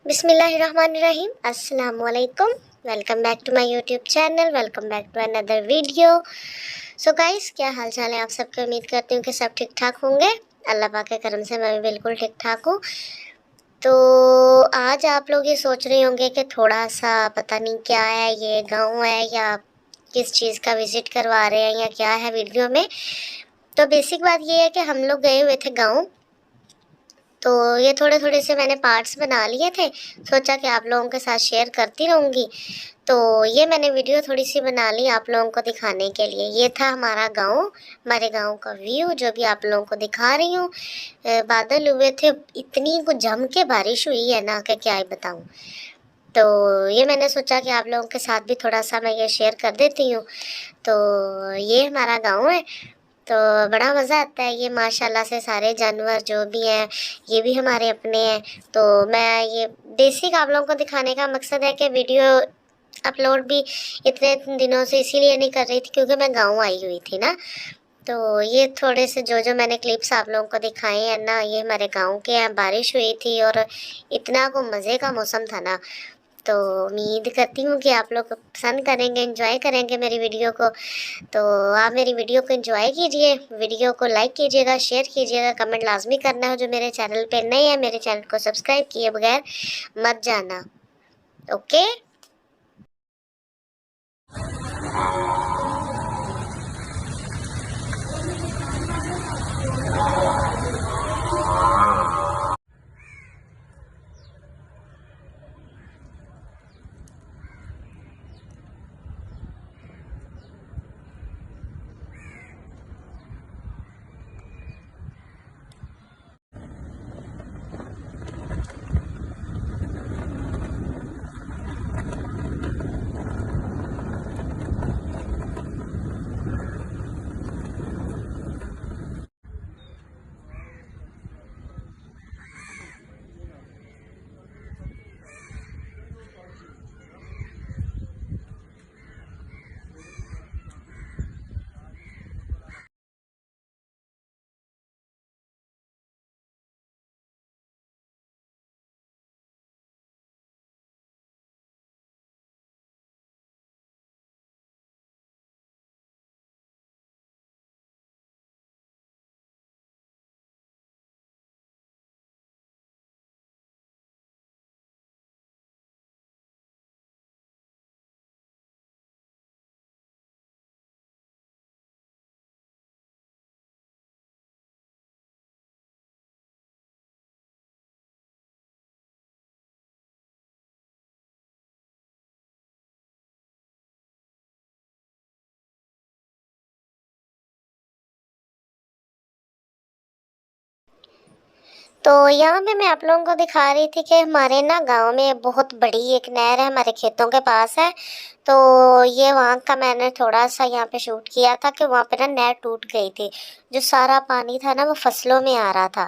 बिस्मिल्लाहिर्रहमानिर्रहीम। अस्सलाम वालेकुम। Welcome back to my YouTube channel. Welcome back to another video. So guys, क्या हाल चाल है आप सबके। उम्मीद करती हूँ कि सब ठीक ठाक होंगे। अल्लाह पाक के करम से मैं भी बिल्कुल ठीक ठाक हूँ। तो आज आप लोग ये सोच रहे होंगे कि थोड़ा सा पता नहीं क्या है, ये गाँव है या किस चीज़ का विज़िट करवा रहे हैं या क्या है वीडियो में। तो बेसिक बात ये है कि हम लोग गए हुए थे गाँव, तो ये थोड़े थोड़े से मैंने पार्ट्स बना लिए थे। सोचा कि आप लोगों के साथ शेयर करती रहूँगी, तो ये मैंने वीडियो थोड़ी सी बना ली आप लोगों को दिखाने के लिए। ये था हमारा गांव, हमारे गांव का व्यू जो भी आप लोगों को दिखा रही हूँ। बादल हुए थे, इतनी कुछ जम के बारिश हुई है ना कि क्या ही बताऊँ। तो ये मैंने सोचा कि आप लोगों के साथ भी थोड़ा सा मैं ये शेयर कर देती हूँ। तो ये हमारा गाँव है, तो बड़ा मज़ा आता है। ये माशाल्लाह से सारे जानवर जो भी हैं ये भी हमारे अपने हैं। तो मैं ये बेसिक आप लोगों को दिखाने का मकसद है कि वीडियो अपलोड भी इतने दिनों से इसीलिए नहीं कर रही थी क्योंकि मैं गाँव आई हुई थी ना। तो ये थोड़े से जो मैंने क्लिप्स आप लोगों को दिखाए हैं ना, ये हमारे गाँव के हैं। बारिश हुई थी और इतना को मज़े का मौसम था ना। तो उम्मीद करती हूँ कि आप लोग पसंद करेंगे, एंजॉय करेंगे मेरी वीडियो को। तो आप मेरी वीडियो को एंजॉय कीजिए, वीडियो को लाइक कीजिएगा, शेयर कीजिएगा, कमेंट लाजमी करना है। जो मेरे चैनल पे नए हैं मेरे चैनल को सब्सक्राइब किए बगैर मत जाना। ओके। तो यहाँ पे मैं आप लोगों को दिखा रही थी कि हमारे ना गांव में बहुत बड़ी एक नहर है, हमारे खेतों के पास है। तो ये वहाँ का मैंने थोड़ा सा यहाँ पे शूट किया था कि वहाँ पे ना नहर टूट गई थी। जो सारा पानी था ना वो फसलों में आ रहा था।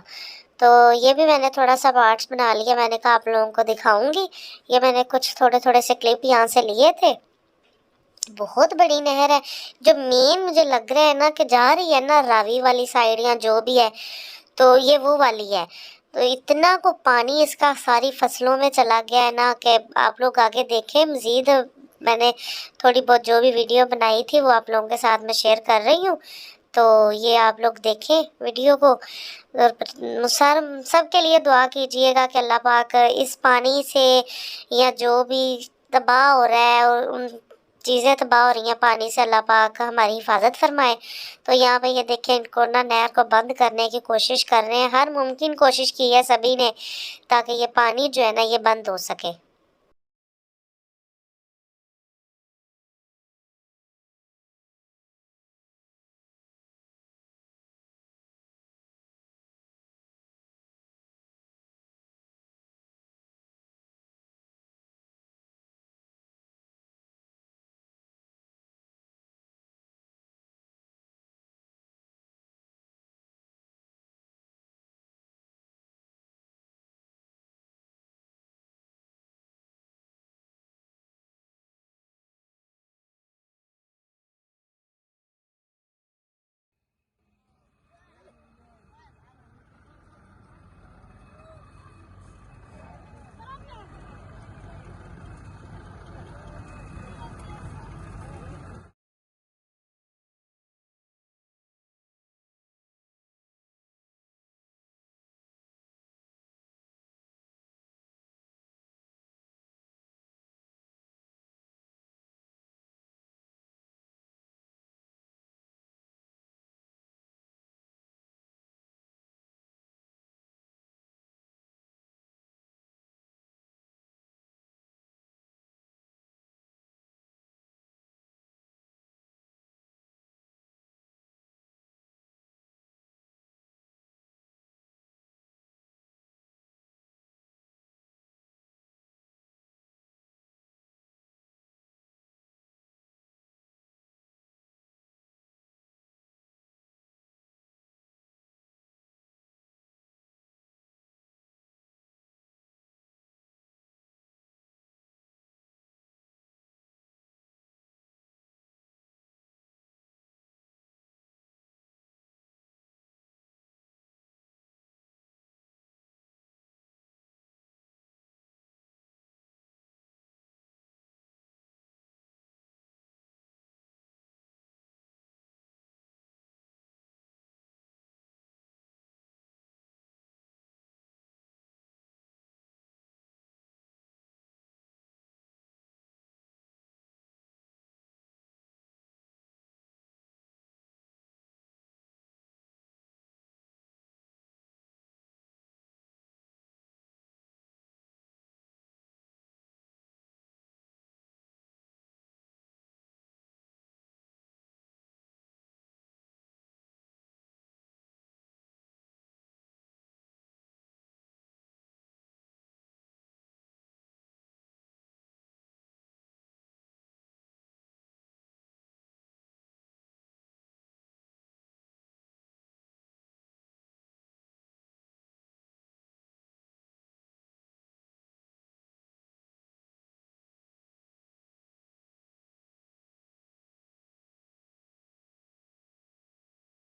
तो ये भी मैंने थोड़ा सा पार्ट्स बना लिया, मैंने कहा आप लोगों को दिखाऊंगी। ये मैंने कुछ थोड़े थोड़े से क्लिप यहाँ से लिए थे। बहुत बड़ी नहर है। जो मेन मुझे लग रहा है ना कि जा रही है ना रावी वाली साइड या जो भी है, तो ये वो वाली है। तो इतना को पानी इसका सारी फसलों में चला गया है ना कि आप लोग आगे देखें। मज़ीद मैंने थोड़ी बहुत जो भी वीडियो बनाई थी वो आप लोगों के साथ में शेयर कर रही हूँ। तो ये आप लोग देखें वीडियो को और सबके लिए दुआ कीजिएगा कि अल्लाह पाक इस पानी से या जो भी तबाह हो रहा है और उन चीज़ें तबाह हो रही हैं पानी से, अल्लाह पाक हमारी हिफाजत फरमाए। तो यहाँ पे ये देखें, इनको ना नहर को बंद करने की कोशिश कर रहे हैं। हर मुमकिन कोशिश की है सभी ने ताकि ये पानी जो है ना ये बंद हो सके।